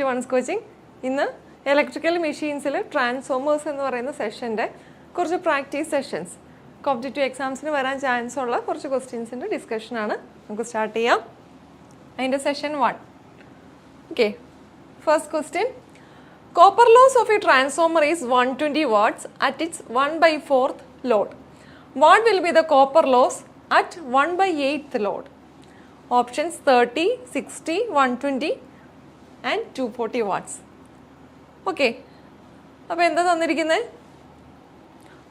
To ones coaching. ഇന്ന് electrical മെഷീൻസിൽ transformers എന്ന് പറയുന്ന സെഷൻ്റെ കുറച്ച് പ്രാക്ടീസ് സെഷൻസ്, കോമ്പറ്റേറ്റീവ് എക്സാംസിന് വരാൻ ചാൻസ് ഉള്ള കുറച്ച് ക്വസ്റ്റ്യൻസിൻ്റെ ഡിസ്കഷനാണ്. നമുക്ക് സ്റ്റാർട്ട് ചെയ്യാം. അതിൻ്റെ session 1. Okay, first question. Copper loss of a transformer is 120 watts at its 1/4th load. What will be the copper loss at 1/8th load? Options 30, 60, 120 and 240 watts. Okay. അപ്പോൾ എന്താ തന്നിരിക്കുന്നത്?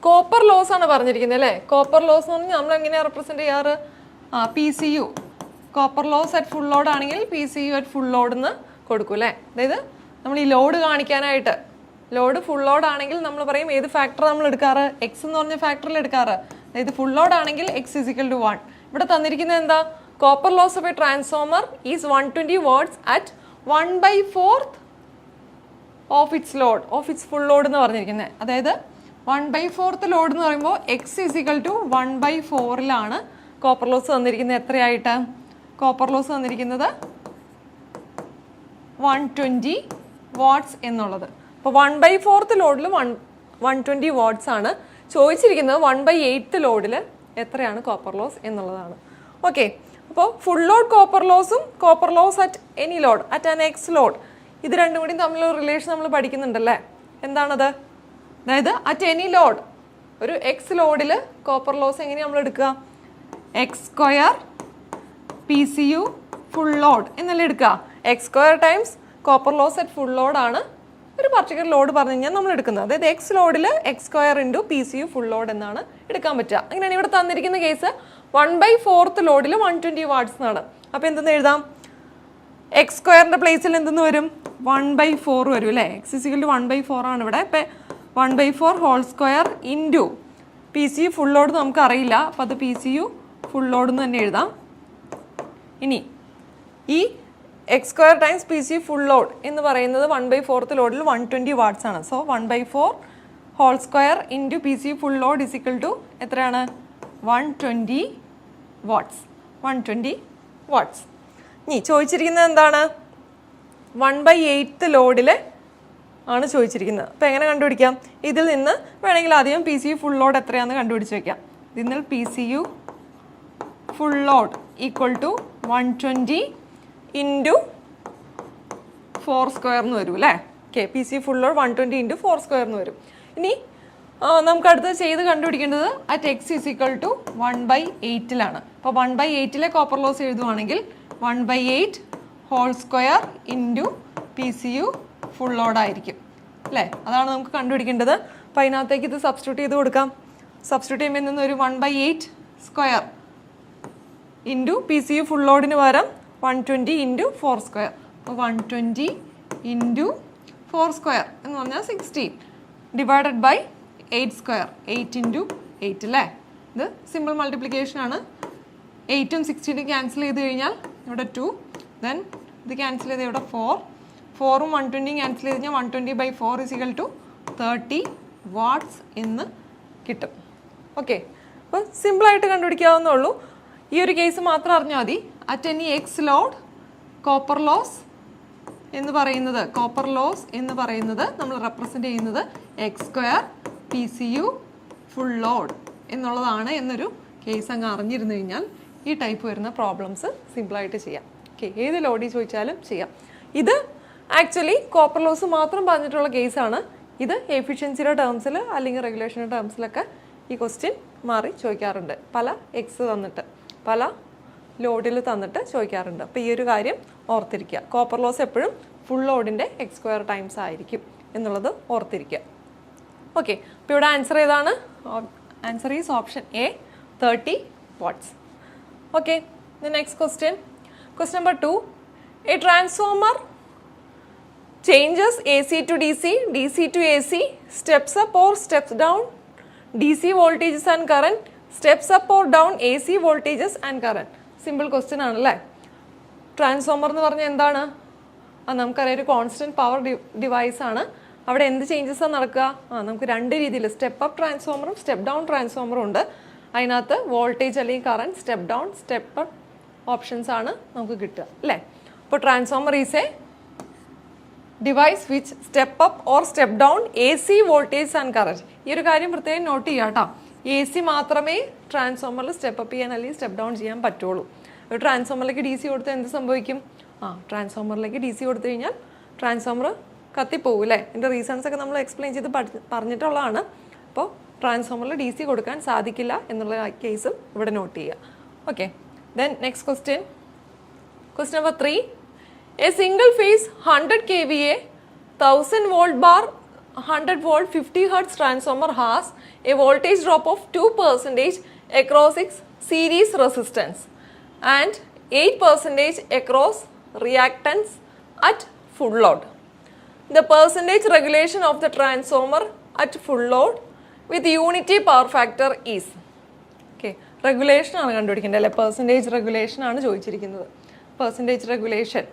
Copper loss ആണ് പറഞ്ഞിരിക്കുന്നത് അല്ലേ? Copper loss എന്ന് പറഞ്ഞാൽ നമ്മൾ എങ്ങനെയാണ് റെപ്രസെൻറ്റ് ചെയ്യാറ്? PCU. Copper loss at full load ആണെങ്കിൽ PCU അറ്റ് ഫുൾ ലോഡ് എന്ന് കൊടുക്കും അല്ലേ? അതായത് നമ്മൾ ഈ ലോഡ് കാണിക്കാനായിട്ട്, ലോഡ് ഫുൾ ലോഡ് ആണെങ്കിൽ നമ്മൾ പറയും ഏത് ഫാക്ടർ നമ്മൾ എടുക്കാറ്? എക്സ് എന്ന് പറഞ്ഞ ഫാക്ടറിൽ എടുക്കാറ്. അതായത് ഫുൾ ലോഡ് ആണെങ്കിൽ x = 1. ഇവിടെ തന്നിരിക്കുന്നത് എന്താ? Copper loss of a transformer is 120 watts at 1/4th of its load, of its full load എന്ന് പറഞ്ഞിരിക്കുന്നത്. അതായത് 1/4th ലോഡ് എന്ന് പറയുമ്പോൾ x = 1/4ലാണ് കോപ്പർ ലോസ് തന്നിരിക്കുന്നത്. എത്രയായിട്ട്? കോപ്പർ ലോസ് തന്നിരിക്കുന്നത് 120 വാട്ട്സ് എന്നുള്ളത്. അപ്പോൾ 1/4th ലോഡിൽ 120 വാട്ട്സ് ആണ് ചോദിച്ചിരിക്കുന്നത്. 1/8th ലോഡിൽ എത്രയാണ് കോപ്പർ ലോസ് എന്നുള്ളതാണ്. ഓക്കെ, അപ്പോൾ ഫുൾ ലോഡ് കോപ്പർ ലോസും copper loss at any load, at an x load, ഇത് രണ്ടും കൂടി തമ്മിലുള്ള റിലേഷൻ നമ്മൾ പഠിക്കുന്നുണ്ടല്ലേ? എന്താണത്? അതായത് അറ്റ് എനി ലോഡ്, ഒരു എക്സ് ലോഡിൽ കോപ്പർ ലോസ് എങ്ങനെയാണ് നമ്മൾ എടുക്കുക? x² PCU ഫുൾ ലോഡ് എന്നല്ലേ എടുക്കുക? x² times copper loss at full ലോഡാണ് ഒരു പർട്ടിക്കുലർ ലോഡ് പറഞ്ഞു കഴിഞ്ഞാൽ നമ്മൾ എടുക്കുന്നത്. അതായത് എക്സ് ലോഡിൽ x² × PCU ഫുൾ ലോഡ് എന്നാണ് എടുക്കാൻ പറ്റുക. അങ്ങനെയാണ് ഇവിടെ തന്നിരിക്കുന്ന കേസ് 1/4th ലോഡിൽ 120 വാട്ട്സ് എന്നാണ്. അപ്പോൾ എന്തെന്ന് എഴുതാം? x² പ്ലേസിൽ എന്തെന്ന് വരും? 1/4 വരും അല്ലേ? x = 1/4 ആണ് ഇവിടെ. ഇപ്പം 1/4² ഇൻറ്റു PCU ഫുൾ ലോഡ് നമുക്ക് അറിയില്ല, അപ്പോൾ അത് PCU ഫുൾ ലോഡ് എന്ന് തന്നെ എഴുതാം. ഇനി ഈ x² times PCU full load എന്ന് പറയുന്നത് 1/4th ലോഡിൽ 120 വാട്ട്സ് ആണ്. So 1/4² into PCU full load = എത്രയാണ്? 120 വാട്ട്സ്. 120 വാട്ട്സ്. ഇനി ചോദിച്ചിരിക്കുന്നത് എന്താണ്? 1/8th ലോഡിൽ ആണ് ചോദിച്ചിരിക്കുന്നത്. അപ്പോൾ എങ്ങനെ കണ്ടുപിടിക്കാം? ഇതിൽ നിന്ന് വേണമെങ്കിൽ ആദ്യം PCU ഫുൾ ലോഡ് എത്രയാണെന്ന് കണ്ടുപിടിച്ച് വയ്ക്കാം. ഇതിൽ നിന്ന് PCU ഫുൾ ലോഡ് = 120 ഇൻറ്റു 4² എന്ന് വരും അല്ലേ? Okay, PCU full load 120 into 4² എന്ന് വരും. ഇനി നമുക്ക് അടുത്ത് ചെയ്ത് കണ്ടുപിടിക്കേണ്ടത് അറ്റ് x = 1/8ലാണ്. അപ്പോൾ 1/8ലെ കോപ്പർ ലോസ് എഴുതുവാണെങ്കിൽ 1/8² ഇൻറ്റു PCU ഫുൾ ലോഡായിരിക്കും അല്ലേ? അതാണ് നമുക്ക് കണ്ടുപിടിക്കേണ്ടത്. അപ്പോൾ അതിനകത്തേക്ക് ഇത് സബ്സ്റ്റിറ്റ്യൂട്ട് ചെയ്ത് കൊടുക്കാം. സബ്സ്റ്റിറ്റ്യൂട്ട് ചെയ്യുമ്പോൾ നിന്ന് ഒരു 1/8² ഇൻറ്റു PCU ഫുൾ ലോഡിന് പകരം 120 ഇൻറ്റു 4². അപ്പോൾ 120 ഇൻറ്റു 4² എന്ന് പറഞ്ഞാൽ 16 ഡിവൈഡഡ് ബൈ 8². 8 ഇൻറ്റു 8 അല്ലേ? ഇത് സിമ്പിൾ മൾട്ടിപ്ലിക്കേഷൻ ആണ്. 8ഉം 16ഉം ക്യാൻസൽ ചെയ്ത് കഴിഞ്ഞാൽ ഇവിടെ 2, ദെൻ ഇത് ക്യാൻസൽ ചെയ്ത് ഇവിടെ 4, 4ഉം 120ഉം ക്യാൻസൽ ചെയ്ത് കഴിഞ്ഞാൽ 120/4 = 30 വാട്ട്സ് എന്ന് കിട്ടും. ഓക്കെ, അപ്പോൾ സിമ്പിളായിട്ട് കണ്ടുപിടിക്കാവുന്നുള്ളൂ. ഈ ഒരു കേസ് മാത്രം അറിഞ്ഞാൽ മതി. At any x load copper loss എന്ന് പറയുന്നത് നമ്മൾ റെപ്രസെൻ്റ് ചെയ്യുന്നത് x² PCU ഫുൾ ലോഡ് എന്നുള്ളതാണ് എന്നൊരു കേസ് അങ്ങ് അറിഞ്ഞിരുന്നു കഴിഞ്ഞാൽ ഈ ടൈപ്പ് വരുന്ന പ്രോബ്ലംസ് സിമ്പിളായിട്ട് ചെയ്യാം. ഓക്കെ, ഏത് ലോഡിൽ ചോദിച്ചാലും ചെയ്യാം. ഇത് ആക്ച്വലി കോപ്പർ ലോസ് മാത്രം പറഞ്ഞിട്ടുള്ള കേസാണ്. ഇത് എഫിഷ്യൻസിയുടെ ടേംസിൽ അല്ലെങ്കിൽ റെഗുലേഷൻ്റെ ടേംസിലൊക്കെ ഈ ക്വസ്റ്റ്യൻ മാറി ചോദിക്കാറുണ്ട്. പല എക്സ് തന്നിട്ട്, പല ലോഡിൽ തന്നിട്ട് ചോദിക്കാറുണ്ട്. അപ്പോൾ ഈ ഒരു കാര്യം ഓർത്തിരിക്കുക. കോപ്പർ ലോസ് എപ്പോഴും ഫുൾ ലോഡിൻ്റെ x² ടൈംസ് ആയിരിക്കും എന്നുള്ളത് ഓർത്തിരിക്കുക. ഓക്കെ, അപ്പോൾ ഇവിടെ ആൻസർ ഏതാണ്? Answer is option A, 30 watts. Okay, the next question. Question number 2. A transformer changes AC to DC, DC to AC, steps up or steps down DC voltages and current, steps up or down AC voltages and current. Simple question ആണല്ലേ? Transformer എന്ന് പറഞ്ഞാൽ എന്താണ്? നമുക്കറിയാം, ഒരു constant power device ആണ്. അവിടെ എന്ത് ചേഞ്ചസാണ് നടക്കുക? നമുക്ക് രണ്ട് രീതിയിൽ സ്റ്റെപ്പ് അപ്പ് ട്രാൻസ്ഫോമറും സ്റ്റെപ്പ് ഡൗൺ ട്രാൻസ്ഫോമറും ഉണ്ട്. അതിനകത്ത് വോൾട്ടേജ് അല്ലെങ്കിൽ current step down step up options ആണ് നമുക്ക് കിട്ടുക അല്ലേ? അപ്പോൾ transformer is A device which step up or step down AC voltage and current. ഈ ഒരു കാര്യം പ്രത്യേകം നോട്ട് ചെയ്യാം കേട്ടോ. AC മാത്രമേ ട്രാൻസ്ഫോമറിൽ സ്റ്റെപ്പ് അപ്പ് ചെയ്യാൻ അല്ലെങ്കിൽ സ്റ്റെപ്പ് ഡൗൺ ചെയ്യാൻ പറ്റുള്ളൂ. ഒരു ട്രാൻസ്ഫോമറിലേക്ക് DC കൊടുത്താൽ എന്ത് സംഭവിക്കും? ട്രാൻസ്ഫോമറിലേക്ക് DC കൊടുത്തു കഴിഞ്ഞാൽ ട്രാൻസ്ഫോമർ കത്തിപ്പോകും അല്ലേ? ഇതിൻ്റെ റീസൺസ് ഒക്കെ നമ്മൾ എക്സ്പ്ലെയിൻ ചെയ്ത് പറഞ്ഞിട്ടുള്ളതാണ്. അപ്പോൾ ട്രാൻസ്ഫോമറിൽ DC കൊടുക്കാൻ സാധിക്കില്ല എന്നുള്ള കേസും ഇവിടെ നോട്ട് ചെയ്യുക. Okay, then next question. Question number 3. A single phase 100 kVA 1000 volt bar 100 volt 50 hertz transformer has a voltage drop of 2% across its series resistance and 8% across reactance at full load. The percentage regulation of the transformer at full load with unity power factor is. Okay, regulation ആണ് കണ്ടുപിടിക്കേണ്ടത് അല്ലേ? Percentage regulation ആണ് ചോദിച്ചിരിക്കുന്നത്. Percentage regulation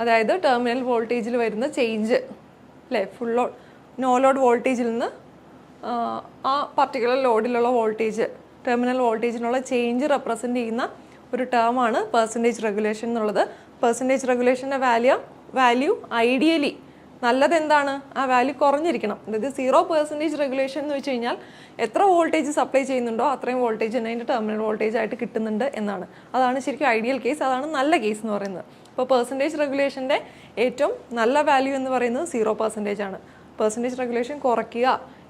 അതായത് terminal വോൾട്ടേജിൽ വരുന്ന change അല്ലേ? Full load no load വോൾട്ടേജിൽ നിന്ന് ആ പർട്ടിക്കുലർ ലോഡിലുള്ള വോൾട്ടേജ് ടെർമിനൽ വോൾട്ടേജിനുള്ള ചേഞ്ച് റെപ്രസെൻ്റ് ചെയ്യുന്ന ഒരു ടേമാണ് പെർസെൻറ്റേജ് റെഗുലേഷൻ എന്നുള്ളത്. പെർസെൻറ്റേജ് റെഗുലേഷൻ്റെ വാല്യൂ ഐഡിയലി നല്ലത് എന്താണ്? ആ വാല്യൂ കുറഞ്ഞിരിക്കണം. അതായത് 0% റെഗുലേഷൻ എന്ന് വെച്ച് കഴിഞ്ഞാൽ എത്ര വോൾട്ടേജ് സപ്ലൈ ചെയ്യുന്നുണ്ടോ അത്രയും വോൾട്ടേജ് തന്നെ അതിൻ്റെ ടെർമിനൽ വോൾട്ടേജ് ആയിട്ട് കിട്ടുന്നുണ്ട് എന്നാണ്. അതാണ് ശരിക്കും ഐഡിയൽ കേസ്, അതാണ് നല്ല കേസ് എന്ന് പറയുന്നത്. അപ്പോൾ പെർസെൻറ്റേജ് റെഗുലേഷൻ്റെ ഏറ്റവും നല്ല വാല്യൂ എന്ന് പറയുന്നത് 0% ആണ്. പെർസെൻറ്റേജ് റെഗുലേഷൻ കുറയ്ക്കുക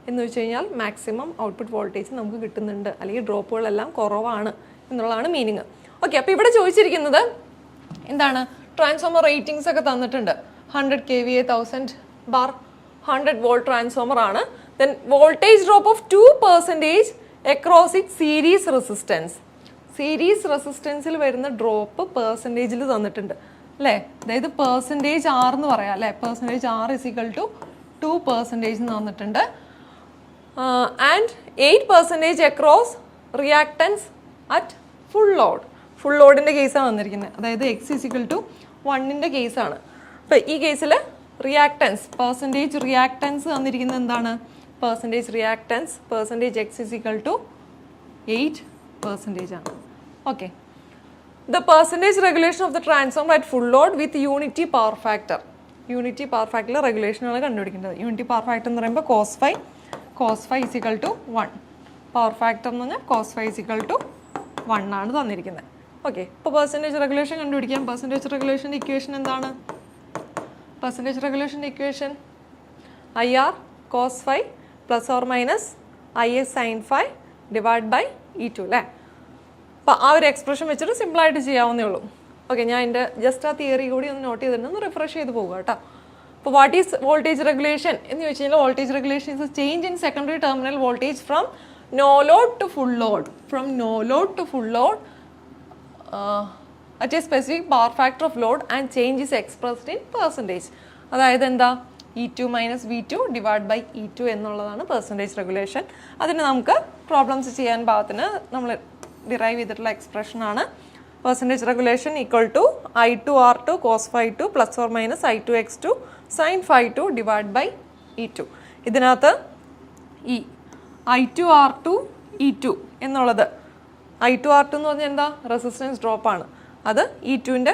എന്ന് വെച്ച് കഴിഞ്ഞാൽ മാക്സിമം ഔട്ട്പുട്ട് വോൾട്ടേജ് നമുക്ക് കിട്ടുന്നുണ്ട്, അല്ലെങ്കിൽ ഡ്രോപ്പുകളെല്ലാം കുറവാണ് എന്നുള്ളതാണ് മീനിങ്. ഓക്കെ, അപ്പോൾ ഇവിടെ ചോദിച്ചിരിക്കുന്നത് എന്താണ്? ട്രാൻസ്ഫോമർ റേറ്റിംഗ്സ് ഒക്കെ തന്നിട്ടുണ്ട്. 100 kVA 1000 bar 100 volt ട്രാൻസ്ഫോമർ ആണ്. Then voltage drop of 2% across its series resistance. Series റെസിസ്റ്റൻസിൽ വരുന്ന ഡ്രോപ്പ് പെർസെൻറ്റേജിൽ തന്നിട്ടുണ്ട് അല്ലേ? അതായത് പെർസെൻറ്റേജ് R എന്ന് പറയാം അല്ലേ? പെർസെൻറ്റേജ് R = 2% തന്നിട്ടുണ്ട്. And 8% across reactance at full load. Full ലോഡിൻ്റെ കേസാണ് വന്നിരിക്കുന്നത്. അതായത് X = 1ൻ്റെ കേസാണ്. അപ്പോൾ ഈ കേസിൽ റിയാക്ടൻസ് പെർസെൻറ്റേജ് റിയാക്ടൻസ് തന്നിരിക്കുന്നത് എന്താണ്? പെർസെൻറ്റേജ് റിയാക്ടൻസ് പെർസെൻറ്റേജ് X = 8% ആണ്. Okay, the percentage regulation of the transformer at full load with unity power factor. Unity power ഫാക്ടറിലെ റെഗുലേഷനാണ് കണ്ടുപിടിക്കേണ്ടത്. യൂണിറ്റി പവർ ഫാക്ടർ എന്ന് പറയുമ്പോൾ cos phi = 1. പവർ ഫാക്ടർ എന്ന് പറഞ്ഞാൽ cos phi = 1 ആണ് തന്നിരിക്കുന്നത്. ഓക്കെ, ഇപ്പോൾ പെർസെൻറ്റേജ് റെഗുലേഷൻ കണ്ടുപിടിക്കാം. പെർസെൻറ്റേജ് റെഗുലേഷൻ്റെ ഇക്വേഷൻ എന്താണ്? പെർസെൻറ്റേജ് റെഗുലേഷൻ്റെ equation IR cos phi ± IS sin phi / E2 അല്ലേ? അപ്പോൾ ആ ഒരു എക്സ്പ്രഷൻ വെച്ചിട്ട് സിമ്പിളായിട്ട് ചെയ്യാവുന്നേ ഉള്ളൂ. ഓക്കെ, ഞാൻ എൻ്റെ ജസ്റ്റ് ആ തിയറി കൂടി ഒന്ന് നോട്ട് ചെയ്തിട്ടുണ്ടെന്ന് റിഫ്രഷ് ചെയ്ത് പോകുക കേട്ടോ. അപ്പോൾ വാട്ട് ഈസ് വോൾട്ടേജ് റെഗുലേഷൻ എന്ന് ചോദിച്ചു കഴിഞ്ഞാൽ voltage regulation is a change in secondary terminal voltage from no load to full load. From no load to full load at a specific power factor of load and change is expressed in percentage. അതായത് എന്താ? E2 - V2 / E2 എന്നുള്ളതാണ് percentage regulation. അതിന് നമുക്ക് problems ചെയ്യാൻ പാകത്തിന് നമ്മൾ derive ചെയ്തിട്ടുള്ള എക്സ്പ്രഷനാണ്. Percentage regulation = I2R2 cos phi 2 ± I2X2 sin phi 2 / E2. ഇതിനകത്ത് ഈ I2R2 E2 എന്നുള്ളത് I2R2 എന്ന് പറഞ്ഞാൽ എന്താ? റെസിസ്റ്റൻസ് ഡ്രോപ്പാണ്. അത് E2ൻ്റെ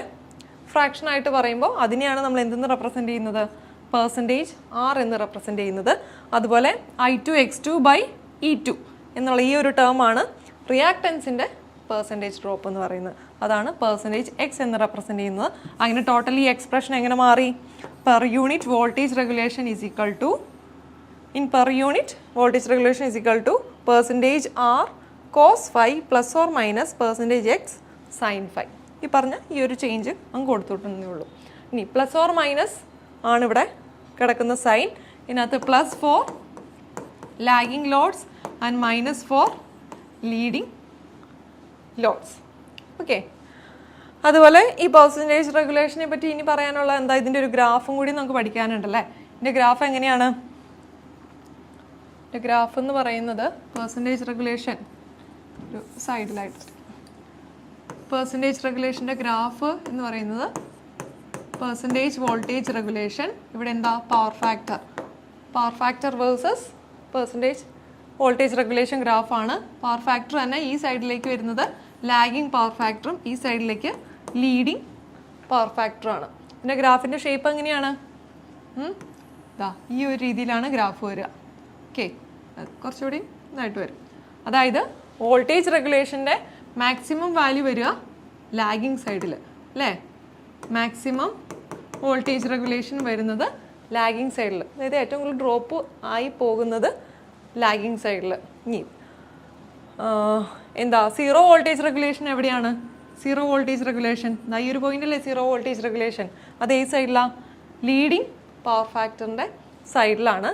ഫ്രാക്ഷനായിട്ട് പറയുമ്പോൾ അതിനെയാണ് നമ്മൾ എന്തെന്ന് റെപ്രസെൻ്റ് ചെയ്യുന്നത്? പെർസെൻറ്റേജ് R എന്ന് റെപ്രസെൻ്റ് ചെയ്യുന്നത്. അതുപോലെ I2X2 / E2 എന്നുള്ള ഈ ഒരു ടേമാണ് റിയാക്ടൻസിൻ്റെ പെർസെൻറ്റേജ് ഡ്രോപ്പ് എന്ന് പറയുന്നത്. അതാണ് പെർസെൻറ്റേജ് X എന്ന് റെപ്രസെൻ്റ് ചെയ്യുന്നത്. അങ്ങനെ ടോട്ടലി ഈ എക്സ്പ്രഷൻ എങ്ങനെ മാറി? Per unit voltage regulation = percentage R cos phi ± percentage X sin phi. ഈ പറഞ്ഞ ഈ ഒരു ചേഞ്ച് അങ്ങ് കൊടുത്തിട്ടുണ്ടേ ഉള്ളൂ. ഇനി ± ആണ് ഇവിടെ കിടക്കുന്ന സൈൻ. ഇതിനകത്ത് + for lagging loads and - for leading loads. Okay, അതുപോലെ ഈ പെർസെൻറ്റേജ് റെഗുലേഷനെ പറ്റി ഇനി പറയാനുള്ള എന്താ? ഇതിൻ്റെ ഒരു ഗ്രാഫും കൂടി നമുക്ക് പഠിക്കാനുണ്ടല്ലേ. ഇതിൻ്റെ ഗ്രാഫ് എങ്ങനെയാണ്? ഇതിൻ്റെ ഗ്രാഫ് എന്ന് പറയുന്നത് പെർസെൻറ്റേജ് റെഗുലേഷൻ ഒരു സൈഡിലായിട്ട്, പെർസെൻറ്റേജ് റെഗുലേഷൻ്റെ ഗ്രാഫ് എന്ന് പറയുന്നത് പെർസെൻറ്റേജ് വോൾട്ടേജ് റെഗുലേഷൻ. ഇവിടെ എന്താ? Power factor versus percentage voltage regulation ഗ്രാഫാണ്. പവർ ഫാക്ടർ തന്നെ ഈ സൈഡിലേക്ക് വരുന്നത് ലാഗിങ് പവർ ഫാക്ടറും ഈ സൈഡിലേക്ക് ലീഡിങ് പവർ ഫാക്ടറുമാണ്. പിന്നെ ഗ്രാഫിൻ്റെ ഷേപ്പ് എങ്ങനെയാണ്? ഇതാ ഈ ഒരു രീതിയിലാണ് ഗ്രാഫ് വരിക. ഓക്കെ, കുറച്ചുകൂടി ഇതായിട്ട് വരും. അതായത് വോൾട്ടേജ് റെഗുലേഷൻ്റെ മാക്സിമം വാല്യൂ വരിക ലാഗിങ് സൈഡിൽ അല്ലേ. മാക്സിമം വോൾട്ടേജ് റെഗുലേഷൻ വരുന്നത് ലാഗിങ് സൈഡിൽ, അതായത് ഏറ്റവും കൂടുതൽ ഡ്രോപ്പ് ആയി പോകുന്നത് ലാഗിങ് സൈഡിൽ. ഇനി എന്താ സീറോ വോൾട്ടേജ് റെഗുലേഷൻ എവിടെയാണ്? സീറോ വോൾട്ടേജ് റെഗുലേഷൻ ഈ ഒരു പോയിന്റല്ലേ സീറോ വോൾട്ടേജ് റെഗുലേഷൻ. അത് ഏത് സൈഡിലാണ്? ലീഡിങ് പവർ ഫാക്ടറിൻ്റെ സൈഡിലാണ്.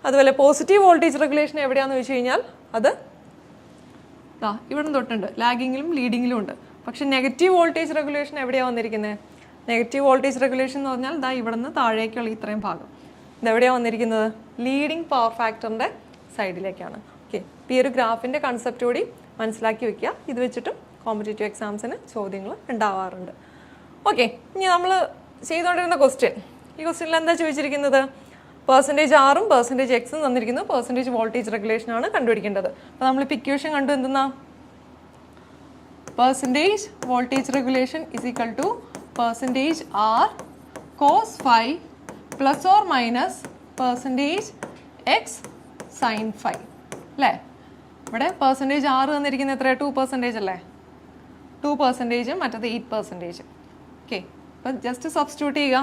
അതുപോലെ പോസിറ്റീവ് വോൾട്ടേജ് റെഗുലേഷൻ എവിടെയാണെന്ന് വെച്ച് കഴിഞ്ഞാൽ അത് ഇവിടെ തൊട്ടുണ്ട്, ലാഗിങ്ങിലും ലീഡിങ്ങിലും ഉണ്ട്. പക്ഷെ നെഗറ്റീവ് വോൾട്ടേജ് റെഗുലേഷൻ എവിടെയാണ് വന്നിരിക്കുന്നത്? നെഗറ്റീവ് വോൾട്ടേജ് റെഗുലേഷൻ എന്ന് പറഞ്ഞാൽ ഇവിടെ നിന്ന് താഴേക്കുള്ള ഇത്രയും ഭാഗം ഇതെവിടെയാണ് വന്നിരിക്കുന്നത്? ലീഡിങ് പവർ ഫാക്ടറിൻ്റെ സൈഡിലേക്കാണ്. ഓക്കെ, ഈ ഒരു ഗ്രാഫിൻ്റെ കൺസെപ്റ്റ് കൂടി മനസ്സിലാക്കി വെക്കുക. ഇത് വെച്ചിട്ടും കോമ്പറ്റേറ്റീവ് എക്സാംസിന് ചോദ്യങ്ങൾ ഉണ്ടാവാറുണ്ട്. ഓക്കെ, ഇനി നമ്മൾ ചെയ്തുകൊണ്ടിരുന്ന ക്വസ്റ്റ്യൻ, ഈ ക്വസ്റ്റ്യനിൽ എന്താ ചോദിച്ചിരിക്കുന്നത്? പെർസെൻറ്റേജ് ആറും പെർസെൻറ്റേജ് എക്സും തന്നിരിക്കുന്നു. പെർസെൻറ്റേജ് വോൾട്ടേജ് റെഗുലേഷനാണ് കണ്ടുപിടിക്കേണ്ടത്. അപ്പോൾ നമ്മളിപ്പോൾ ഇക്വേഷൻ കണ്ടു എന്തെന്നാ? Percentage voltage regulation is equal to percentage R cos phi plus or minus percentage X sine phi അല്ലേ. ഇവിടെ പെർസെൻറ്റേജ് ആറ് തന്നിരിക്കുന്നത് എത്രയാണ്? 2% അല്ലേ. 2%, മറ്റത് 8%. ഓക്കെ, അപ്പം ജസ്റ്റ് സബ്സ്റ്റിറ്റ്യൂട്ട് ചെയ്യുക.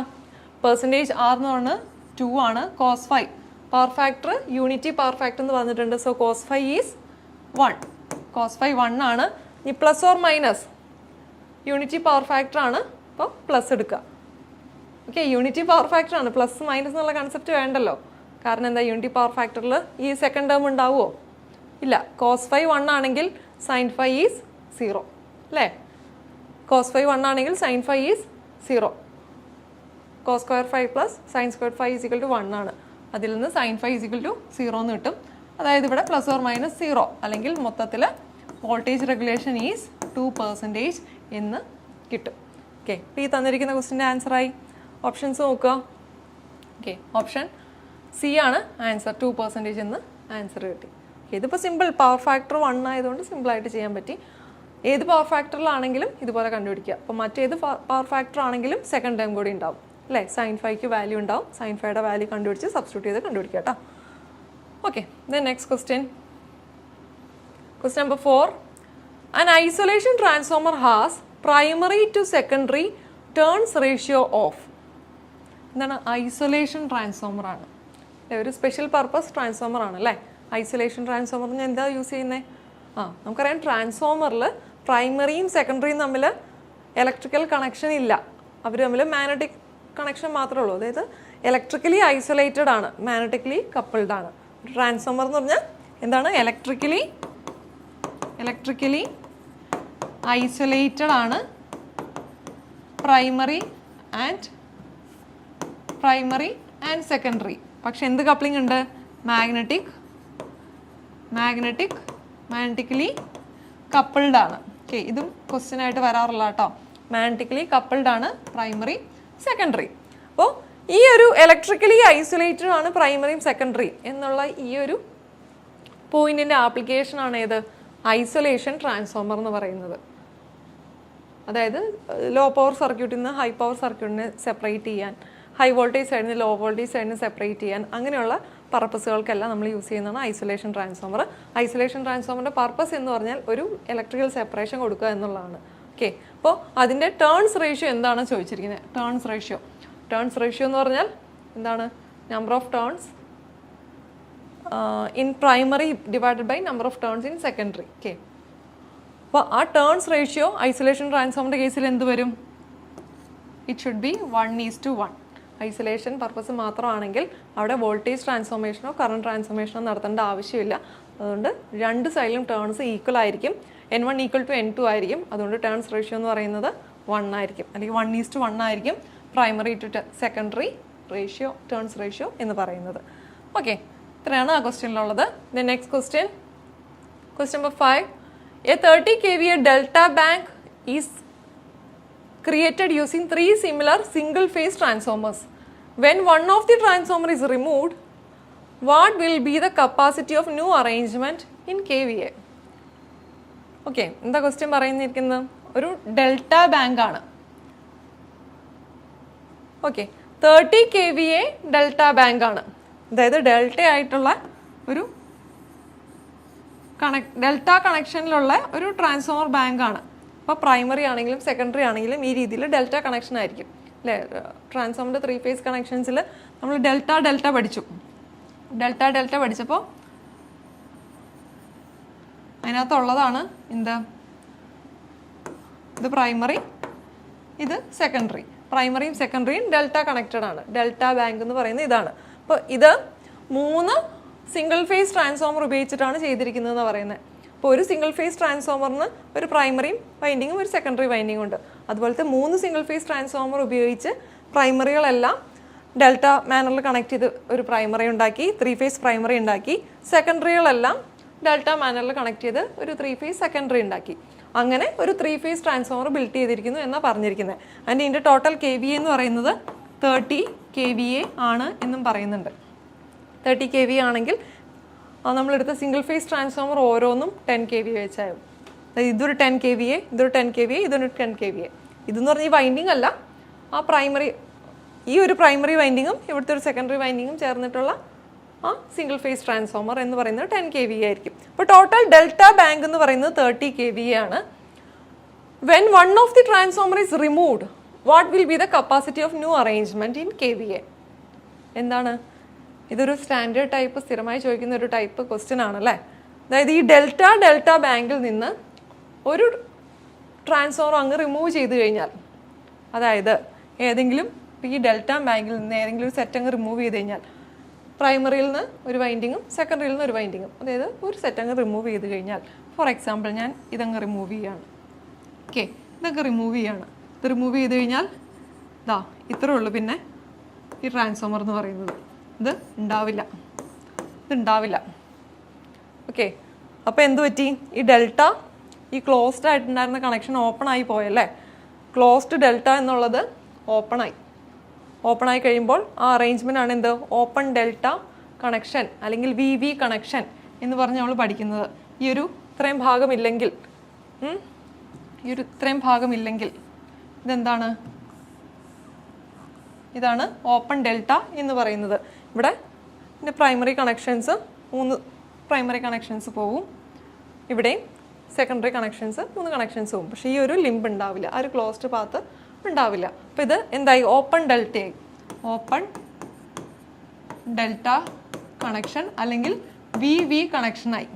പെർസെൻറ്റേജ് ആർ എന്ന് പറഞ്ഞാൽ 2 ആണ്. Cos phi power factor unity power factor എന്ന് പറഞ്ഞിട്ടുണ്ട്. So cos phi is 1. Cos phi 1 ആണ്. ഇനി plus or minus unity power factor ആണ്, അപ്പോൾ പ്ലസ് എടുക്കുക. ഓക്കെ, യൂണിറ്റി പവർ ഫാക്ടർ ആണ്, പ്ലസ് മൈനസ് എന്നുള്ള കൺസെപ്റ്റ് വേണ്ടല്ലോ. കാരണം എന്താ, യൂണിറ്റി പവർ ഫാക്ടറിൽ ഈ സെക്കൻഡ് ടേം ഉണ്ടാവുമോ? ഇല്ല. കോസ് ഫൈ 1 ആണെങ്കിൽ സൈൻ ഫൈ ഈസ് 0 അല്ലേ. കോസ് ഫൈ 1 ആണെങ്കിൽ sine phi is 0. Cos square phi plus sine square phi is equal to 1 ആണ്. അതിൽ നിന്ന് സൈൻ ഫൈ ഈസിക്കൽ ടു 0 എന്ന് കിട്ടും. അതായത് ഇവിടെ പ്ലസ് ഓർ മൈനസ് 0 അല്ലെങ്കിൽ മൊത്തത്തിൽ വോൾട്ടേജ് റെഗുലേഷൻ ഈസ് 2% എന്ന് കിട്ടും. ഓക്കെ, അപ്പോൾ ഈ തന്നിരിക്കുന്ന ക്വസ്റ്റിൻ്റെ ആൻസറായി. ഓപ്ഷൻസ് നോക്കുക. ഓക്കെ, ഓപ്ഷൻ സി ആണ് ആൻസർ. 2% എന്ന് ആൻസർ കിട്ടി. ഇതിപ്പോൾ സിമ്പിൾ, പവർ ഫാക്ടർ 1 ആയതുകൊണ്ട് സിമ്പിളായിട്ട് ചെയ്യാൻ പറ്റി. ഏത് പവർ ഫാക്ടറിലാണെങ്കിലും ഇതുപോലെ കണ്ടുപിടിക്കുക. അപ്പോൾ മറ്റേത് പവർ ഫാക്ടർ ആണെങ്കിലും സെക്കൻഡ് ടൈം കൂടി ഉണ്ടാവും അല്ലേ. സൈൻ ഫൈക്ക് വാല്യൂ ഉണ്ടാവും. സൈൻ ഫൈയുടെ വാല്യൂ കണ്ടുപിടിച്ച് സബ്സ്റ്റിറ്റ്യൂട്ട് ചെയ്ത് കണ്ടുപിടിക്കുക കേട്ടോ. Okay, then next question. Question number 4. An isolation transformer has primary to secondary turns ratio of. എന്താണ്? ഐസൊലേഷൻ ട്രാൻസ്ഫോമർ ആണ്, ഒരു സ്പെഷ്യൽ പർപ്പസ് ട്രാൻസ്ഫോമർ ആണ് അല്ലേ. ഐസൊലേഷൻ ട്രാൻസ്ഫോമറിന് എന്താ യൂസ് ചെയ്യുന്നത്? നമുക്കറിയാം ട്രാൻസ്ഫോമറിൽ പ്രൈമറിയും സെക്കൻഡറിയും തമ്മിൽ ഇലക്ട്രിക്കൽ കണക്ഷൻ ഇല്ല. അവർ തമ്മിൽ മാഗ്നറ്റിക് കണക്ഷൻ മാത്രമേ ഉള്ളൂ. അതായത് ഇലക്ട്രിക്കലി ഐസൊലേറ്റഡ് ആണ്, മാഗ്നറ്റിക്കലി കപ്പിൾഡ് ആണ്. ട്രാൻസ്ഫോമർ എന്ന് പറഞ്ഞാൽ എന്താണ്? ഇലക്ട്രിക്കലി ഐസൊലേറ്റഡ് ആണ്. Primary and secondary. പക്ഷെ എന്ത് കപ്ലിംഗ് ഉണ്ട്? മാഗ്നറ്റിക്കലി കപ്പിൾഡ് ആണ്. ഓക്കെ, ഇതും ക്വസ്റ്റ്യൻ ആയിട്ട് വരാറില്ല കേട്ടോ. മാഗ്നറ്റിക്കലി കപ്പിൾഡ് ആണ് പ്രൈമറി സെക്കൻഡറി. അപ്പോൾ ഈ ഒരു ഇലക്ട്രിക്കലി ഐസൊലേറ്റഡ് ആണ് പ്രൈമറിയും സെക്കൻഡറി എന്നുള്ള ഈ ഒരു പോയിന്റിന്റെ ആപ്ലിക്കേഷൻ ആണ് ഏത്? ഐസൊലേഷൻ ട്രാൻസ്ഫോമർ എന്ന് പറയുന്നത്. അതായത് ലോ പവർ സർക്യൂട്ടിൽ നിന്ന് ഹൈ പവർ സർക്യൂട്ടിനെ സെപ്പറേറ്റ് ചെയ്യാൻ, ഹൈ വോൾട്ടേജ് സൈഡിൽ നിന്ന് ലോ വോൾട്ടേജ് സൈഡിനെ സെപ്പറേറ്റ് ചെയ്യാൻ, അങ്ങനെയുള്ള പർപ്പസുകൾക്കെല്ലാം നമ്മൾ യൂസ് ചെയ്യുന്നതാണ് ഐസൊലേഷൻ ട്രാൻസ്ഫോമർ. ഐസൊലേഷൻ ട്രാൻസ്ഫോമറിൻ്റെ പർപ്പസ് എന്ന് പറഞ്ഞാൽ ഒരു ഇലക്ട്രിക്കൽ സെപ്പറേഷൻ കൊടുക്കുക എന്നുള്ളതാണ്. ഓക്കെ, അപ്പോൾ അതിൻ്റെ ടേൺസ് റേഷ്യോ എന്താണ് ചോദിച്ചിരിക്കുന്നത്? ടേൺസ് റേഷ്യോ എന്ന് പറഞ്ഞാൽ എന്താണ്? Number of turns in primary divided by number of turns in secondary. Okay, അപ്പോൾ ആ ടേൺസ് റേഷ്യോ ഐസൊലേഷൻ ട്രാൻസ്ഫോമറിൻ്റെ കേസിൽ എന്ത് വരും? It should be 1:1. Isolation purpose മാത്രമാണെങ്കിൽ അവിടെ വോൾട്ടേജ് ട്രാൻസ്ഫോർമേഷനോ കറണ്ട് ട്രാൻസ്ഫോർമേഷനോ നടത്തേണ്ട ആവശ്യമില്ല. അതുകൊണ്ട് രണ്ട് സൈഡിലും ടേൺസ് ഈക്വൽ ആയിരിക്കും. N1 = N2 ആയിരിക്കും. അതുകൊണ്ട് ടേൺസ് റേഷ്യോ എന്ന് പറയുന്നത് 1 ആയിരിക്കും, അല്ലെങ്കിൽ 1:1 ആയിരിക്കും primary to secondary ratio, turns ratio എന്ന് പറയുന്നത്. ഓക്കെ, ഇത്രയാണ് ആ ക്വസ്റ്റ്യനിലുള്ളത്. Next question number 5. A 30 kVA delta bank is created using 3 similar single phase transformers. When one of the transformer is removed, what will be the capacity of new arrangement in kVA? Okay, എന്താ question പറയുന്നിരിക്കുന്നത്? ഒരു delta bank ആണ്. Okay, 30 kVA delta bank ആണ്. അതായത് delta ആയിട്ടുള്ള ഒരു delta കണക്ഷനിലുള്ള ഒരു transformer bank ആണ്. അപ്പോൾ പ്രൈമറി ആണെങ്കിലും സെക്കൻഡറി ആണെങ്കിലും ഈ രീതിയിൽ ഡെൽറ്റ കണക്ഷൻ ആയിരിക്കും അല്ലേ. ട്രാൻസ്ഫോമറിൻ്റെ 3 ഫേസ് കണക്ഷൻസിൽ നമ്മൾ ഡെൽറ്റ പഠിച്ചു. ഡെൽറ്റ പഠിച്ചപ്പോൾ അതിനകത്തുള്ളതാണ് എന്ത്, ഇത് പ്രൈമറി, ഇത് സെക്കൻഡറി. പ്രൈമറിയും സെക്കൻഡറിയും ഡെൽറ്റ കണക്റ്റഡ് ആണ്. ഡെൽറ്റ ബാങ്ക് എന്ന് പറയുന്നത് ഇതാണ്. അപ്പോൾ ഇത് 3 സിംഗിൾ ഫേസ് ട്രാൻസ്ഫോമർ ഉപയോഗിച്ചിട്ടാണ് ചെയ്തിരിക്കുന്നതെന്ന് പറയുന്നത്. അപ്പോൾ ഒരു സിംഗിൾ ഫേസ് ട്രാൻസ്ഫോമറിന് ഒരു പ്രൈമറിയും വൈൻഡിങ്ങും ഒരു സെക്കൻഡറി വൈൻഡിങ്ങും ഉണ്ട്. അതുപോലത്തെ 3 സിംഗിൾ ഫേസ് ട്രാൻസ്ഫോമർ ഉപയോഗിച്ച് പ്രൈമറികളെല്ലാം ഡെൽറ്റ മാനറിൽ കണക്ട് ചെയ്ത് ഒരു പ്രൈമറി ഉണ്ടാക്കി, 3 ഫേസ് പ്രൈമറി ഉണ്ടാക്കി. സെക്കൻഡറികളെല്ലാം ഡെൽറ്റ മാനറിൽ കണക്ട് ചെയ്ത് ഒരു 3 ഫേസ് സെക്കൻഡറി ഉണ്ടാക്കി. അങ്ങനെ ഒരു 3 ഫേസ് ട്രാൻസ്ഫോമർ ബിൽഡ് ചെയ്തിരിക്കുന്നു എന്നാണ് പറഞ്ഞിരിക്കുന്നത്. അതിൻ്റെ ഇതിൻ്റെ ടോട്ടൽ KVA എന്ന് പറയുന്നത് 30 KVA ആണ് എന്നും പറയുന്നുണ്ട്. 30 KVA ആണെങ്കിൽ നമ്മളെടുത്ത സിംഗിൾ ഫേസ് ട്രാൻസ്ഫോമർ ഓരോന്നും 10 KVA വെച്ചാകും. ഇതൊരു 10 KVA, ഇതൊരു 10 KVA, ഇതൊരു 10 KVA. ഇതെന്ന് പറഞ്ഞാൽ ഈ വൈൻഡിങ് അല്ല, ആ പ്രൈമറി, ഈ ഒരു പ്രൈമറി വൈൻഡിങ്ങും ഇവിടുത്തെ ഒരു സെക്കൻഡറി വൈൻഡിങ്ങും ചേർന്നിട്ടുള്ള ആ സിംഗിൾ ഫേസ് ട്രാൻസ്ഫോമർ എന്ന് പറയുന്നത് 10 KVA ആയിരിക്കും. അപ്പോൾ ടോട്ടൽ ഡെൽറ്റ ബാങ്ക് എന്ന് പറയുന്നത് 30 KVA ആണ്. When one of the transformer is removed, what will be the capacity of new arrangement in KVA? എന്താണ് ഇതൊരു സ്റ്റാൻഡേർഡ് ടൈപ്പ്, സ്ഥിരമായി ചോദിക്കുന്ന ഒരു ടൈപ്പ് ക്വസ്റ്റ്യൻ ആണല്ലേ. അതായത് ഈ ഡെൽറ്റ ബാങ്കിൽ നിന്ന് ഒരു ട്രാൻസ്ഫോമർ അങ്ങ് റിമൂവ് ചെയ്ത് കഴിഞ്ഞാൽ, അതായത് ഏതെങ്കിലും ഈ ഡെൽറ്റ ബാങ്കിൽ നിന്ന് ഏതെങ്കിലും ഒരു സെറ്റ് അങ്ങ് റിമൂവ് ചെയ്ത് കഴിഞ്ഞാൽ, പ്രൈമറിയിൽ നിന്ന് ഒരു വൈൻഡിങ്ങും സെക്കൻഡറിയിൽ നിന്ന് ഒരു വൈൻഡിങ്ങും, അതായത് ഒരു സെറ്റ് അങ്ങ് റിമൂവ് ചെയ്ത് കഴിഞ്ഞാൽ, ഫോർ എക്സാമ്പിൾ ഞാൻ ഇതങ്ങ് റിമൂവ് ചെയ്യാണ്, ഓക്കെ, ഇതൊക്കെ റിമൂവ് ചെയ്യാണ്. ഇത് റിമൂവ് ചെയ്ത് കഴിഞ്ഞാൽ ഇതാ ഇത്രേ ഉള്ളൂ. പിന്നെ ഈ ട്രാൻസ്ഫോമർ എന്ന് പറയുന്നത് ഇത് ഉണ്ടാവില്ല. ഓക്കെ, അപ്പോൾ എന്ത് പറ്റി? ഈ ഡെൽറ്റ, ഈ ക്ലോസ്ഡ് ആയിട്ടുണ്ടായിരുന്ന കണക്ഷൻ ഓപ്പൺ ആയി പോയല്ലേ. ക്ലോസ്ഡ് ഡെൽറ്റ എന്നുള്ളത് ഓപ്പൺ ആയി കഴിയുമ്പോൾ ആ അറേഞ്ച്മെൻ്റ് ആണ് എന്ത്, ഓപ്പൺ ഡെൽറ്റ കണക്ഷൻ അല്ലെങ്കിൽ VV കണക്ഷൻ എന്ന് പറഞ്ഞ് നമ്മൾ പഠിക്കുന്നത്. ഈ ഒരു ഇത്രയും ഭാഗമില്ലെങ്കിൽ ഇതെന്താണ്? ഇതാണ് ഓപ്പൺ ഡെൽറ്റ എന്ന് പറയുന്നത്. ഇവിടെ പിന്നെ പ്രൈമറി കണക്ഷൻസ് 3 പ്രൈമറി കണക്ഷൻസ് പോവും, ഇവിടെയും സെക്കൻഡറി കണക്ഷൻസ് 3 കണക്ഷൻസ് പോവും. പക്ഷേ ഈ ഒരു ലിംബ് ഉണ്ടാവില്ല, ആ ഒരു ക്ലോസ്ഡ് പാത്ത് ഉണ്ടാവില്ല. അപ്പോൾ ഇത് എന്തായി? ഓപ്പൺ ഡെൽറ്റയായി. ഓപ്പൺ ഡെൽറ്റ കണക്ഷൻ അല്ലെങ്കിൽ VV കണക്ഷനായി.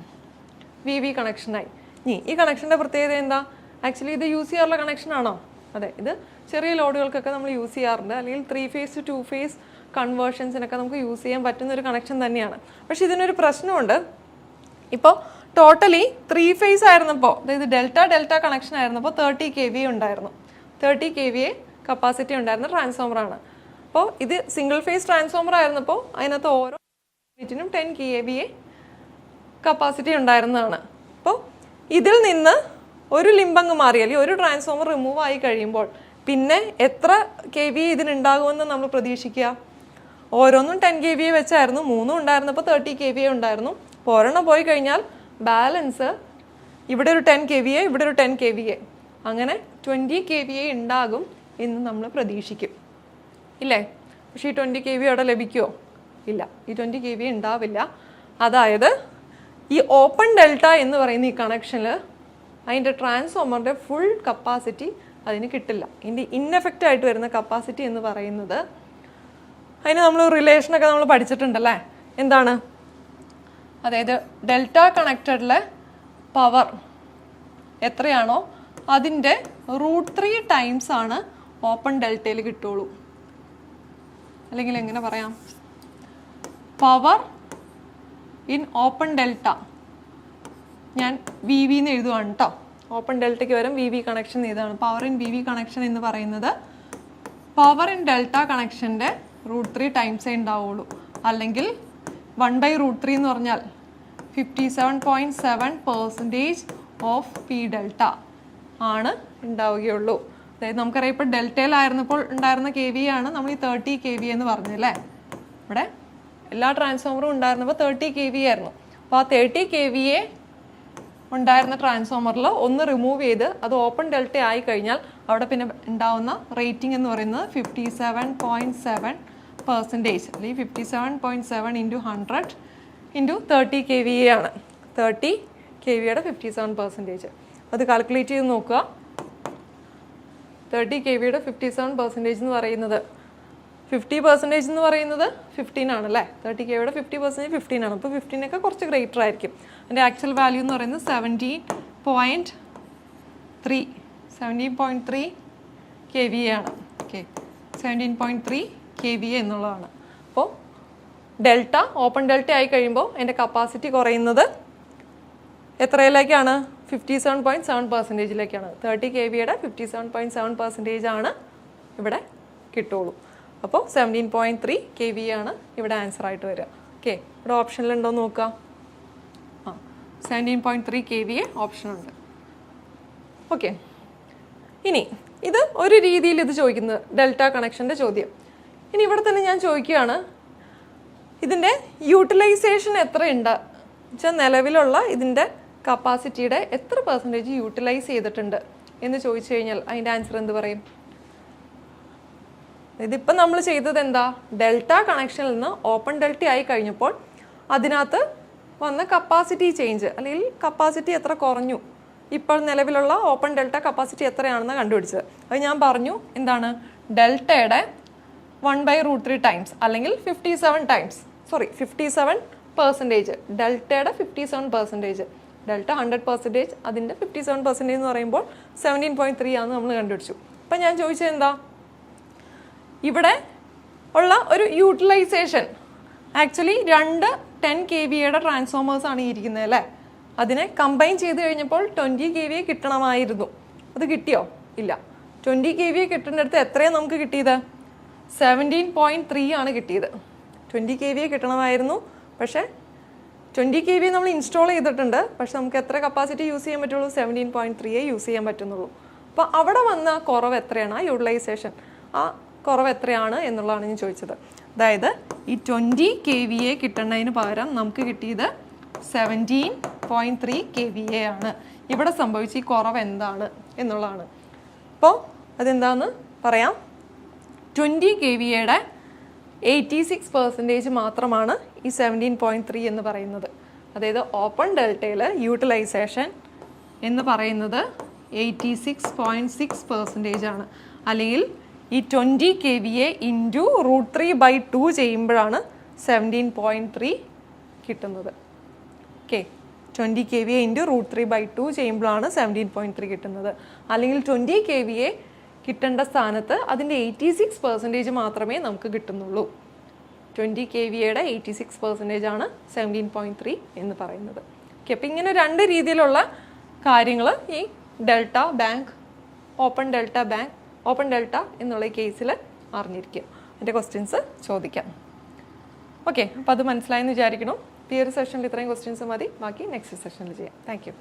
ഇനി ഈ കണക്ഷൻ്റെ പ്രത്യേകത എന്താ? ആക്ച്വലി ഇത് യൂസ് ചെയ്യാറുള്ള കണക്ഷൻ ആണോ? അതെ, ഇത് ചെറിയ ലോഡുകൾക്കൊക്കെ നമ്മൾ യൂസ് ചെയ്യാറുണ്ട്, അല്ലെങ്കിൽ 3 ഫേസ് ടു 2 ഫേസ് കൺവേർഷൻസിനൊക്കെ നമുക്ക് യൂസ് ചെയ്യാൻ പറ്റുന്ന ഒരു കണക്ഷൻ തന്നെയാണ്. പക്ഷെ ഇതിനൊരു പ്രശ്നമുണ്ട്. ഇപ്പോൾ ടോട്ടലി 3 ഫേസ് ആയിരുന്നപ്പോൾ, അതായത് ഡെൽറ്റ കണക്ഷൻ ആയിരുന്നപ്പോൾ 30 KVA ഉണ്ടായിരുന്നു. 30 KVA കപ്പാസിറ്റി ഉണ്ടായിരുന്ന ട്രാൻസ്ഫോമറാണ്. അപ്പോൾ ഇത് സിംഗിൾ ഫേസ് ട്രാൻസ്ഫോമർ ആയിരുന്നപ്പോൾ അതിനകത്ത് ഓരോ യൂണിറ്റിനും 10 KVA കപ്പാസിറ്റി ഉണ്ടായിരുന്നതാണ്. അപ്പോൾ ഇതിൽ നിന്ന് ഒരു ലിംബങ്ങ് മാറിയാൽ, ഒരു ട്രാൻസ്ഫോമർ റിമൂവ് ആയി കഴിയുമ്പോൾ പിന്നെ എത്ര KVA ഇതിനുണ്ടാകുമെന്ന് നമ്മൾ പ്രതീക്ഷിക്കുക? ഓരോന്നും 10 KVA വെച്ചായിരുന്നു, 3 ഉണ്ടായിരുന്നപ്പോൾ 30 KVA ഉണ്ടായിരുന്നു. അപ്പോൾ ഒരെണ്ണം പോയി കഴിഞ്ഞാൽ ബാലൻസ് ഇവിടെ ഒരു 10 KVA, ഇവിടെ ഒരു 10 KVA, അങ്ങനെ 20 KVA ഉണ്ടാകും എന്ന് നമ്മൾ പ്രതീക്ഷിക്കും, ഇല്ലേ? പക്ഷേ ഈ 20 KVA അവിടെ ലഭിക്കുമോ? ഇല്ല, ഈ 20 KVA ഉണ്ടാവില്ല. അതായത് ഈ ഓപ്പൺ ഡെൽറ്റ എന്ന് പറയുന്ന ഈ കണക്ഷനിൽ അതിൻ്റെ ട്രാൻസ്ഫോമറിൻ്റെ ഫുൾ കപ്പാസിറ്റി അതിന് കിട്ടില്ല. ഇതിൻ്റെ ഇൻഎഫക്റ്റ് ആയിട്ട് വരുന്ന കപ്പാസിറ്റി എന്ന് പറയുന്നത്, അതിന് നമ്മൾ റിലേഷനൊക്കെ നമ്മൾ പഠിച്ചിട്ടുണ്ടല്ലേ. എന്താണ്? അതായത് ഡെൽറ്റ കണക്റ്റഡിലെ പവർ എത്രയാണോ അതിൻ്റെ √3 ടൈംസ് ആണ് ഓപ്പൺ ഡെൽറ്റയിൽ കിട്ടുള്ളൂ. അല്ലെങ്കിൽ എങ്ങനെ പറയാം? പവർ ഇൻ ഓപ്പൺ ഡെൽറ്റ, ഞാൻ VV എന്ന് എഴുതുവാണ് കേട്ടോ. ഓപ്പൺ ഡെൽറ്റയ്ക്ക് വരും VV കണക്ഷൻ എഴുതാണ്. പവർ ഇൻ VV കണക്ഷൻ എന്ന് പറയുന്നത് പവർ ഇൻ ഡെൽറ്റ കണക്ഷൻ്റെ √3 ടൈംസേ ഉണ്ടാവുള്ളൂ. അല്ലെങ്കിൽ 1/√3 എന്ന് പറഞ്ഞാൽ 57.7% ഓഫ് P ഡെൽറ്റ ആണ് ഉണ്ടാവുകയുള്ളൂ. അതായത് നമുക്കറിയാം ഇപ്പോൾ ഡെൽറ്റയിലായിരുന്നപ്പോൾ ഉണ്ടായിരുന്ന KVA ആണ് നമ്മൾ ഈ 30 KVA എന്ന് പറഞ്ഞല്ലേ. ഇവിടെ എല്ലാ ട്രാൻസ്ഫോമറും ഉണ്ടായിരുന്നപ്പോൾ 30 KVA ആയിരുന്നു. അപ്പോൾ ആ 30 KVA ഉണ്ടായിരുന്ന ട്രാൻസ്ഫോമറിൽ ഒന്ന് റിമൂവ് ചെയ്ത് അത് ഓപ്പൺ ഡെൽറ്റ ആയി കഴിഞ്ഞാൽ അവിടെ പിന്നെ ഉണ്ടാവുന്ന റേറ്റിംഗ് എന്ന് പറയുന്നത് 57.7% അല്ലെങ്കിൽ 57.7 ഇൻറ്റു 100 ഇൻറ്റു 30 kVA ആണ്. 30 kVയുടെ 57%. അത് കാൽക്കുലേറ്റ് ചെയ്ത് നോക്കുക. 30 kVയുടെ 57% എന്ന് പറയുന്നത് 50% എന്ന് പറയുന്നത് 15 ആണ് അല്ലേ. 30 kVയുടെ 50% 15 ആണ്. അപ്പോൾ 15 കുറച്ച് ഗ്രേറ്റർ ആയിരിക്കും. അതിൻ്റെ ആക്ച്വൽ വാല്യൂ എന്ന് പറയുന്നത് 17.3 kVA ആണ്. ഓക്കെ, 17.3 kVA എന്നുള്ളതാണ്. അപ്പോൾ ഡെൽറ്റ ഓപ്പൺ ഡെൽറ്റ ആയി കഴിയുമ്പോൾ എൻ്റെ കപ്പാസിറ്റി കുറയുന്നത് എത്രയിലേക്കാണ്? 57.7%. 30 kVയുടെ 57.7% ആണ് ഇവിടെ കിട്ടുള്ളൂ. അപ്പോൾ 17.3 kVA ആണ് ഇവിടെ ആൻസർ ആയിട്ട് വരിക. ഓക്കെ, ഇവിടെ ഓപ്ഷനിലുണ്ടോ നോക്കുക. 17.3 kVA ഓപ്ഷനുണ്ട്. ഓക്കെ, ഇനി ഇത് ഒരു രീതിയിൽ ഇത് ചോദിക്കുന്നത് ഡെൽറ്റ കണക്ഷൻ്റെ ചോദ്യം. ഇനി ഇവിടെ തന്നെ ഞാൻ ചോദിക്കുകയാണ്, ഇതിൻ്റെ യൂട്ടിലൈസേഷൻ എത്രയുണ്ട് വെച്ചാൽ നിലവിലുള്ള ഇതിൻ്റെ കപ്പാസിറ്റിയുടെ എത്ര പെർസെൻറ്റേജ് യൂട്ടിലൈസ് ചെയ്തിട്ടുണ്ട് എന്ന് ചോദിച്ചു കഴിഞ്ഞാൽ അതിൻ്റെ ആൻസർ എന്ത് പറയും? ഇതിപ്പോൾ നമ്മൾ ചെയ്തത് എന്താ? ഡെൽറ്റ കണക്ഷനിൽ നിന്ന് ഓപ്പൺ ഡെൽറ്റ ആയി കഴിഞ്ഞപ്പോൾ അതിനകത്ത് വന്ന കപ്പാസിറ്റി ചേഞ്ച് അല്ലെങ്കിൽ കപ്പാസിറ്റി എത്ര കുറഞ്ഞു, ഇപ്പോൾ നിലവിലുള്ള ഓപ്പൺ ഡെൽറ്റ കപ്പാസിറ്റി എത്രയാണെന്ന് കണ്ടുപിടിച്ചത്. അത് ഞാൻ പറഞ്ഞു എന്താണ്? ഡെൽറ്റയുടെ 1/√3 ടൈംസ് അല്ലെങ്കിൽ 57%. ഡെൽറ്റയുടെ 57%. ഡെൽറ്റ 100%, അതിൻ്റെ 57% എന്ന് പറയുമ്പോൾ 17.3 ആണെന്ന് നമ്മൾ കണ്ടുപിടിച്ചു. അപ്പം ഞാൻ ചോദിച്ചത് എന്താ? ഇവിടെ ഉള്ള ഒരു യൂട്ടിലൈസേഷൻ ആക്ച്വലി 2 10 kVയുടെ ട്രാൻസ്ഫോമേഴ്സാണ് ഇരിക്കുന്നത് അല്ലേ. അതിനെ കമ്പൈൻ ചെയ്ത് കഴിഞ്ഞപ്പോൾ 20 kVA കിട്ടണമായിരുന്നു. അത് കിട്ടിയോ? ഇല്ല. 20 kVA കിട്ടേണ്ടടുത്ത് എത്രയാണ് നമുക്ക് കിട്ടിയത്? 17.3 ആണ് കിട്ടിയത്. 20 kVA കിട്ടണമായിരുന്നു, പക്ഷേ 20 kVA നമ്മൾ ഇൻസ്റ്റാൾ ചെയ്തിട്ടുണ്ട്. പക്ഷെ നമുക്ക് എത്ര കപ്പാസിറ്റി യൂസ് ചെയ്യാൻ പറ്റുള്ളൂ? 17.3 യൂസ് ചെയ്യാൻ പറ്റുന്നുള്ളൂ. അപ്പോൾ അവിടെ വന്ന കുറവ് എത്രയാണ്? ആ യൂട്ടിലൈസേഷൻ ആ കുറവ് എത്രയാണ് എന്നുള്ളതാണ് ഞാൻ ചോദിച്ചത്. അതായത് ഈ 20 kVA കിട്ടേണ്ടതിന് പകരം നമുക്ക് കിട്ടിയത് 17.3 kVA ആണ്. ഇവിടെ സംഭവിച്ച ഈ കുറവ് എന്താണ് എന്നുള്ളതാണ്. അപ്പോൾ അതെന്താണെന്ന് പറയാം. 20 kVയുടെ 86% മാത്രമാണ് ഈ 17.3 എന്ന് പറയുന്നത്. അതായത് ഓപ്പൺ ഡെൽറ്റയിൽ യൂട്ടിലൈസേഷൻ എന്ന് പറയുന്നത് 86.6% ആണ്. അല്ലെങ്കിൽ ഈ 20 kVA ഇൻറ്റു √3/2 ചെയ്യുമ്പോഴാണ് 17.3 കിട്ടുന്നത്. ഓക്കെ, 20 kVA ഇൻറ്റു √3/2 ചെയ്യുമ്പോഴാണ് 17.3 കിട്ടുന്നത്. അല്ലെങ്കിൽ 20 kVA കിട്ടേണ്ട സ്ഥാനത്ത് അതിൻ്റെ 86% മാത്രമേ നമുക്ക് കിട്ടുന്നുള്ളൂ. 20 kVയുടെ 86% ആണ് 17.3 എന്ന് പറയുന്നത്. ഓക്കെ, അപ്പോൾ ഇങ്ങനെ 2 രീതിയിലുള്ള കാര്യങ്ങൾ ഈ ഡെൽറ്റ ബാങ്ക്, ഓപ്പൺ ഡെൽറ്റ എന്നുള്ള കേസിൽ അറിഞ്ഞിരിക്കും. അതിൻ്റെ ക്വസ്റ്റ്യൻസ് ചോദിക്കാം. ഓക്കെ, അപ്പോൾ അത് മനസ്സിലായെന്ന് വിചാരിക്കണം. ഈ ഒരു സെഷനിൽ ഇത്രയും ക്വസ്റ്റ്യൻസ് മതി. ബാക്കി നെക്സ്റ്റ് സെഷനിൽ ചെയ്യാം. Thank you.